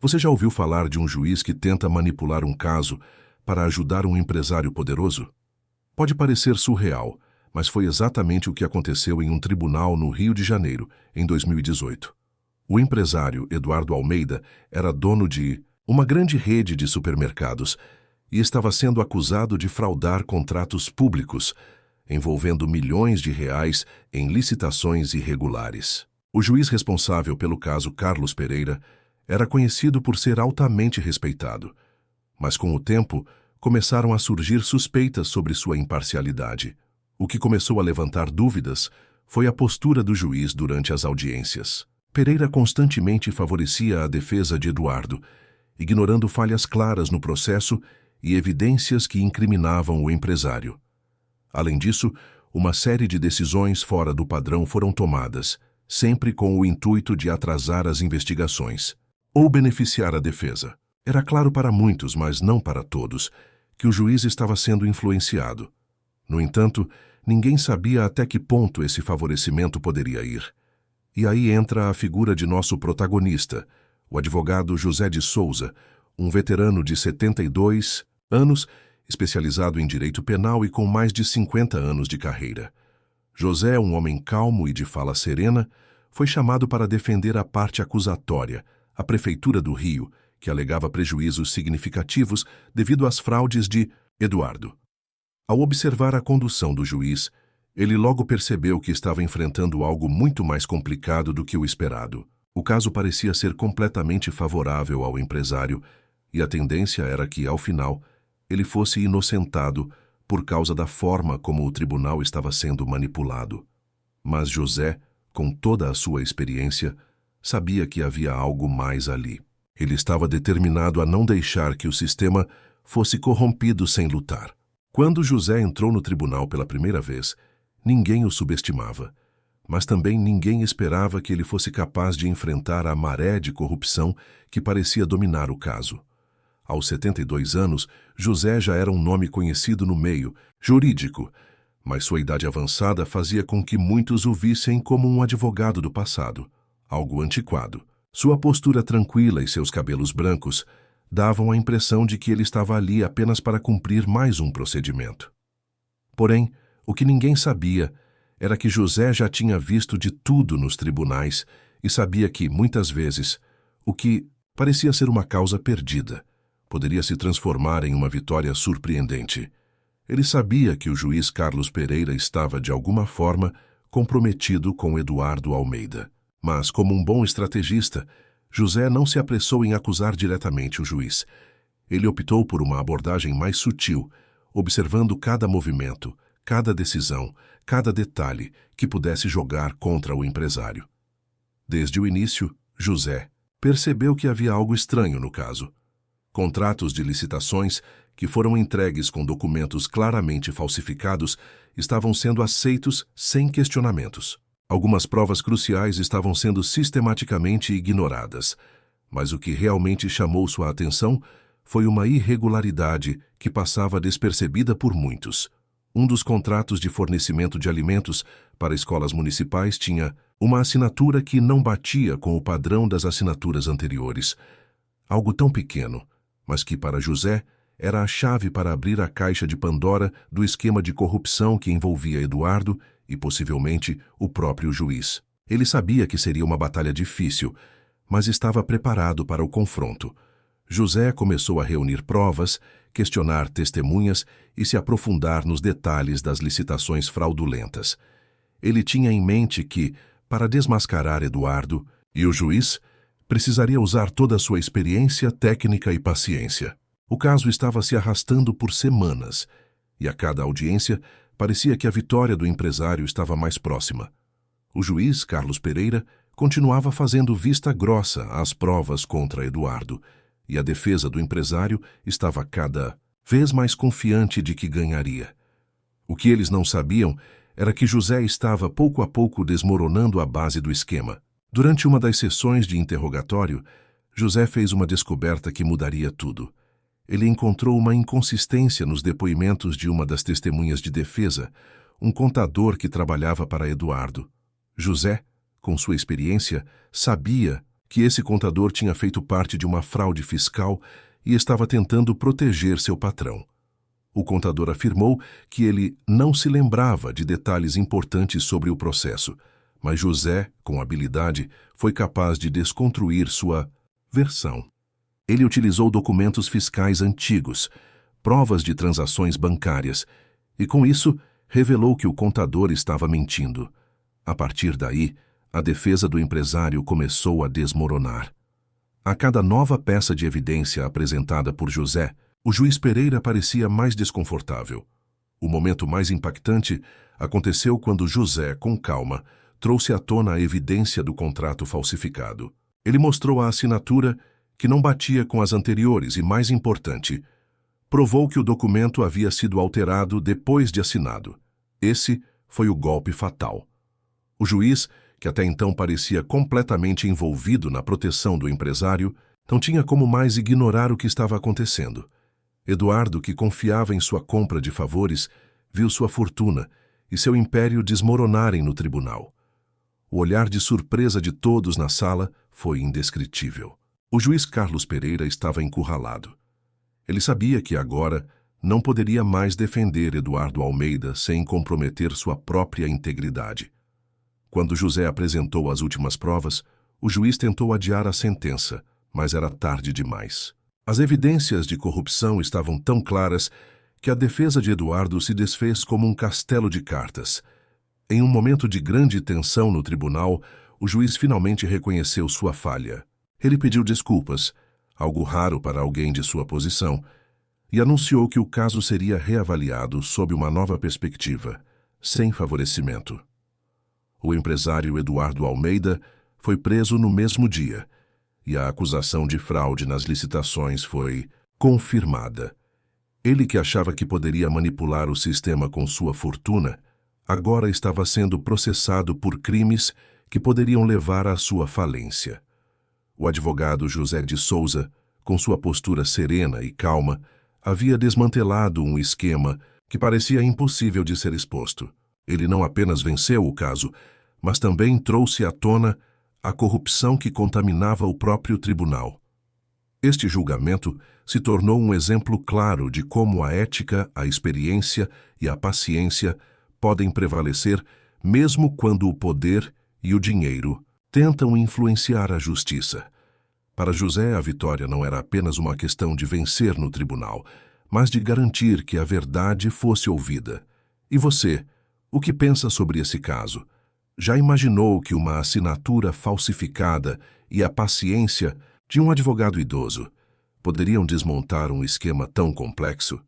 Você já ouviu falar de um juiz que tenta manipular um caso para ajudar um empresário poderoso? Pode parecer surreal, mas foi exatamente o que aconteceu em um tribunal no Rio de Janeiro, em 2018. O empresário Eduardo Almeida era dono de uma grande rede de supermercados e estava sendo acusado de fraudar contratos públicos, envolvendo milhões de reais em licitações irregulares. O juiz responsável pelo caso, Carlos Pereira, era conhecido por ser altamente respeitado, mas com o tempo começaram a surgir suspeitas sobre sua imparcialidade. O que começou a levantar dúvidas foi a postura do juiz durante as audiências. Pereira constantemente favorecia a defesa de Eduardo, ignorando falhas claras no processo e evidências que incriminavam o empresário. Além disso, uma série de decisões fora do padrão foram tomadas, sempre com o intuito de atrasar as investigações ou beneficiar a defesa. Era claro para muitos, mas não para todos, que o juiz estava sendo influenciado. No entanto, ninguém sabia até que ponto esse favorecimento poderia ir. E aí entra a figura de nosso protagonista, o advogado José de Souza, um veterano de 72 anos, especializado em direito penal e com mais de 50 anos de carreira. José, um homem calmo e de fala serena, foi chamado para defender a parte acusatória, a Prefeitura do Rio, que alegava prejuízos significativos devido às fraudes de Eduardo. Ao observar a condução do juiz, ele logo percebeu que estava enfrentando algo muito mais complicado do que o esperado. O caso parecia ser completamente favorável ao empresário e a tendência era que, ao final, ele fosse inocentado por causa da forma como o tribunal estava sendo manipulado. Mas José, com toda a sua experiência, sabia que havia algo mais ali. Ele estava determinado a não deixar que o sistema fosse corrompido sem lutar. Quando José entrou no tribunal pela primeira vez, ninguém o subestimava, mas também ninguém esperava que ele fosse capaz de enfrentar a maré de corrupção que parecia dominar o caso. Aos 72 anos, José já era um nome conhecido no meio jurídico, mas sua idade avançada fazia com que muitos o vissem como um advogado do passado, algo antiquado. Sua postura tranquila e seus cabelos brancos davam a impressão de que ele estava ali apenas para cumprir mais um procedimento. Porém, o que ninguém sabia era que José já tinha visto de tudo nos tribunais e sabia que, muitas vezes, o que parecia ser uma causa perdida poderia se transformar em uma vitória surpreendente. Ele sabia que o juiz Carlos Pereira estava, de alguma forma, comprometido com Eduardo Almeida. Mas, como um bom estrategista, José não se apressou em acusar diretamente o juiz. Ele optou por uma abordagem mais sutil, observando cada movimento, cada decisão, cada detalhe que pudesse jogar contra o empresário. Desde o início, José percebeu que havia algo estranho no caso. Contratos de licitações que foram entregues com documentos claramente falsificados estavam sendo aceitos sem questionamentos. Algumas provas cruciais estavam sendo sistematicamente ignoradas, mas o que realmente chamou sua atenção foi uma irregularidade que passava despercebida por muitos. Um dos contratos de fornecimento de alimentos para escolas municipais tinha uma assinatura que não batia com o padrão das assinaturas anteriores. Algo tão pequeno, mas que para José era a chave para abrir a caixa de Pandora do esquema de corrupção que envolvia Eduardo e, possivelmente, o próprio juiz. Ele sabia que seria uma batalha difícil, mas estava preparado para o confronto. José começou a reunir provas, questionar testemunhas e se aprofundar nos detalhes das licitações fraudulentas. Ele tinha em mente que, para desmascarar Eduardo e o juiz, precisaria usar toda a sua experiência, técnica e paciência. O caso estava se arrastando por semanas, e a cada audiência parecia que a vitória do empresário estava mais próxima. O juiz, Carlos Pereira, continuava fazendo vista grossa às provas contra Eduardo, e a defesa do empresário estava cada vez mais confiante de que ganharia. O que eles não sabiam era que José estava pouco a pouco desmoronando a base do esquema. Durante uma das sessões de interrogatório, José fez uma descoberta que mudaria tudo. Ele encontrou uma inconsistência nos depoimentos de uma das testemunhas de defesa, um contador que trabalhava para Eduardo. José, com sua experiência, sabia que esse contador tinha feito parte de uma fraude fiscal e estava tentando proteger seu patrão. O contador afirmou que ele não se lembrava de detalhes importantes sobre o processo, mas José, com habilidade, foi capaz de desconstruir sua versão. Ele utilizou documentos fiscais antigos, provas de transações bancárias, e com isso revelou que o contador estava mentindo. A partir daí, a defesa do empresário começou a desmoronar. A cada nova peça de evidência apresentada por José, o juiz Pereira parecia mais desconfortável. O momento mais impactante aconteceu quando José, com calma, trouxe à tona a evidência do contrato falsificado. Ele mostrou a assinatura, que não batia com as anteriores e, mais importante, provou que o documento havia sido alterado depois de assinado. Esse foi o golpe fatal. O juiz, que até então parecia completamente envolvido na proteção do empresário, não tinha como mais ignorar o que estava acontecendo. Eduardo, que confiava em sua compra de favores, viu sua fortuna e seu império desmoronarem no tribunal. O olhar de surpresa de todos na sala foi indescritível. O juiz Carlos Pereira estava encurralado. Ele sabia que agora não poderia mais defender Eduardo Almeida sem comprometer sua própria integridade. Quando José apresentou as últimas provas, o juiz tentou adiar a sentença, mas era tarde demais. As evidências de corrupção estavam tão claras que a defesa de Eduardo se desfez como um castelo de cartas. Em um momento de grande tensão no tribunal, o juiz finalmente reconheceu sua falha. Ele pediu desculpas, algo raro para alguém de sua posição, e anunciou que o caso seria reavaliado sob uma nova perspectiva, sem favorecimento. O empresário Eduardo Almeida foi preso no mesmo dia, e a acusação de fraude nas licitações foi confirmada. Ele, que achava que poderia manipular o sistema com sua fortuna, agora estava sendo processado por crimes que poderiam levar à sua falência. O advogado José de Souza, com sua postura serena e calma, havia desmantelado um esquema que parecia impossível de ser exposto. Ele não apenas venceu o caso, mas também trouxe à tona a corrupção que contaminava o próprio tribunal. Este julgamento se tornou um exemplo claro de como a ética, a experiência e a paciência podem prevalecer mesmo quando o poder e o dinheiro tentam influenciar a justiça. Para José, a vitória não era apenas uma questão de vencer no tribunal, mas de garantir que a verdade fosse ouvida. E você, o que pensa sobre esse caso? Já imaginou que uma assinatura falsificada e a paciência de um advogado idoso poderiam desmontar um esquema tão complexo?